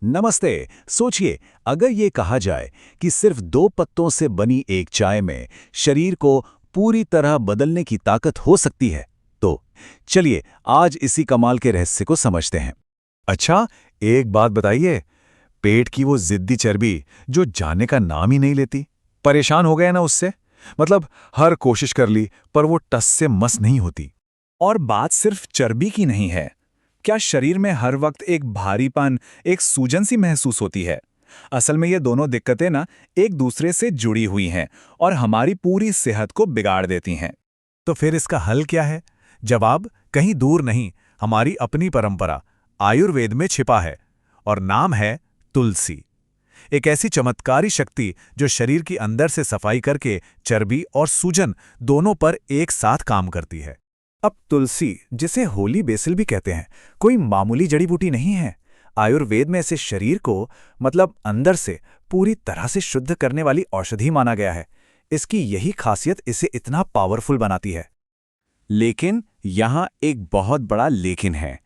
नमस्ते। सोचिए, अगर ये कहा जाए कि सिर्फ 2 पत्तों से बनी एक चाय में शरीर को पूरी तरह बदलने की ताकत हो सकती है, तो चलिए आज इसी कमाल के रहस्य को समझते हैं। अच्छा, एक बात बताइए। पेट की वो जिद्दी चर्बी जो जाने का नाम ही नहीं लेती, परेशान हो गया ना उससे। मतलब हर कोशिश कर ली पर वो टस से मस नहीं होती। और बात सिर्फ चर्बी की नहीं है। क्या शरीर में हर वक्त एक भारीपन, एक सूजन सी महसूस होती है? असल में ये दोनों दिक्कतें ना एक दूसरे से जुड़ी हुई हैं और हमारी पूरी सेहत को बिगाड़ देती हैं। तो फिर इसका हल क्या है? जवाब कहीं दूर नहीं, हमारी अपनी परंपरा आयुर्वेद में छिपा है। और नाम है तुलसी। एक ऐसी चमत्कारी शक्ति जो शरीर की अंदर से सफाई करके चर्बी और सूजन दोनों पर एक साथ काम करती है। अब तुलसी, जिसे होली बेसिल भी कहते हैं, कोई मामूली जड़ी बूटी नहीं है। आयुर्वेद में इसे शरीर को मतलब अंदर से पूरी तरह से शुद्ध करने वाली औषधि माना गया है। इसकी यही खासियत इसे इतना पावरफुल बनाती है। लेकिन यहाँ एक बहुत बड़ा लेकिन है।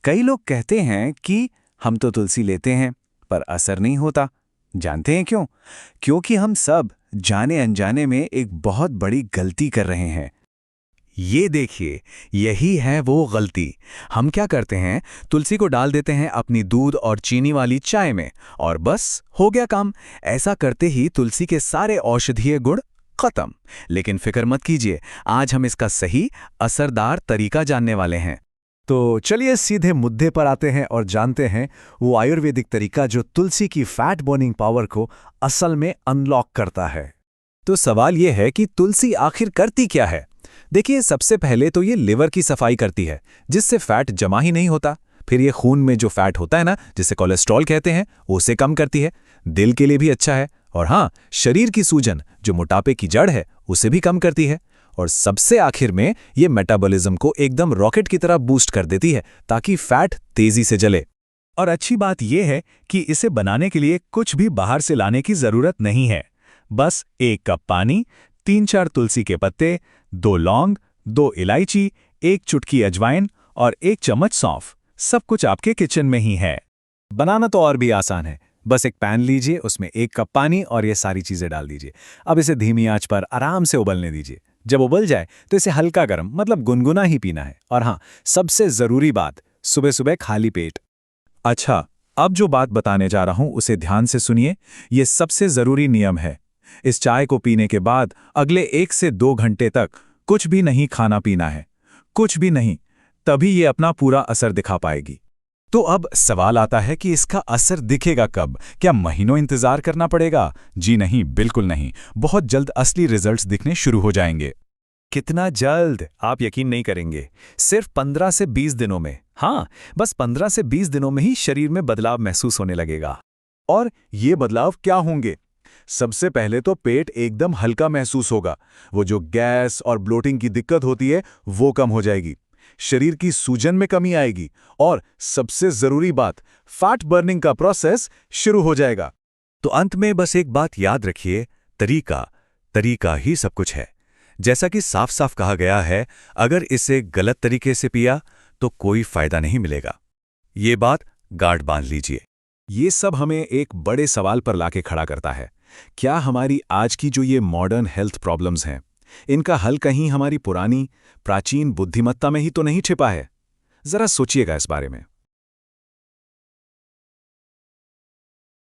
कई लोग कहते हैं कि हम तो तुलसी लेते हैं पर असर नहीं होता। जानते हैं क्यों? क्योंकि हम सब जाने अनजाने में एक बहुत बड़ी गलती कर रहे हैं। ये देखिए, यही है वो गलती। हम क्या करते हैं, तुलसी को डाल देते हैं अपनी दूध और चीनी वाली चाय में और बस हो गया काम। ऐसा करते ही तुलसी के सारे औषधीय गुण खत्म। लेकिन फिक्र मत कीजिए, आज हम इसका सही असरदार तरीका जानने वाले हैं। तो चलिए सीधे मुद्दे पर आते हैं और जानते हैं वो आयुर्वेदिक तरीका जो तुलसी की फैट बर्निंग पावर को असल में अनलॉक करता है। तो सवाल यह है कि तुलसी आखिर करती क्या है? देखिए, सबसे पहले तो ये लिवर की सफाई करती है, जिससे फैट जमा ही नहीं होता। फिर ये खून में जो फैट होता है ना, जिसे कोलेस्ट्रॉल कहते हैं, उसे कम करती है। दिल के लिए भी अच्छा है। और हाँ, शरीर की सूजन, जो मोटापे की जड़ है, उसे भी कम करती है। और सबसे आखिर में ये मेटाबॉलिज्म को एकदम रॉकेट की तरह बूस्ट कर देती है, ताकि फैट तेजी से जले। और अच्छी बात यह है कि इसे बनाने के लिए कुछ भी बाहर से लाने की जरूरत नहीं है। बस 1 कप पानी, 3-4 तुलसी के पत्ते, 2 लौंग, 2 इलायची, 1 चुटकी अजवाइन और 1 चम्मच सौंफ। सब कुछ आपके किचन में ही है। बनाना तो और भी आसान है। बस एक पैन लीजिए, उसमें 1 कप पानी और ये सारी चीजें डाल दीजिए। अब इसे धीमी आंच पर आराम से उबलने दीजिए। जब उबल जाए तो इसे हल्का गर्म मतलब गुनगुना ही पीना है। और हाँ, सबसे जरूरी बात, सुबह सुबह खाली पेट। अच्छा, अब जो बात बताने जा रहा हूं उसे ध्यान से सुनिए। ये सबसे जरूरी नियम है। इस चाय को पीने के बाद अगले 1 से 2 घंटे तक कुछ भी नहीं खाना पीना है। कुछ भी नहीं। तभी ये अपना पूरा असर दिखा पाएगी। तो अब सवाल आता है कि इसका असर दिखेगा कब? क्या महीनों इंतजार करना पड़ेगा? जी नहीं, बिल्कुल नहीं। बहुत जल्द असली रिजल्ट्स दिखने शुरू हो जाएंगे। कितना जल्द? आप यकीन नहीं करेंगे। सिर्फ 15 से 20 दिनों में। हाँ, बस 15 से 20 दिनों में ही शरीर में बदलाव महसूस होने लगेगा। और ये बदलाव क्या होंगे? सबसे पहले तो पेट एकदम हल्का महसूस होगा। वो जो गैस और ब्लोटिंग की दिक्कत होती है, वो कम हो जाएगी। शरीर की सूजन में कमी आएगी। और सबसे जरूरी बात, फैट बर्निंग का प्रोसेस शुरू हो जाएगा। तो अंत में बस एक बात याद रखिए, तरीका ही सब कुछ है। जैसा कि साफ साफ कहा गया है, अगर इसे गलत तरीके से पिया तो कोई फायदा नहीं मिलेगा। ये बात गांठ बांध लीजिए। ये सब हमें एक बड़े सवाल पर लाके खड़ा करता है। क्या हमारी आज की जो ये मॉडर्न हेल्थ प्रॉब्लम्स हैं, इनका हल कहीं हमारी पुरानी प्राचीन बुद्धिमत्ता में ही तो नहीं छिपा है? जरा सोचिएगा इस बारे में।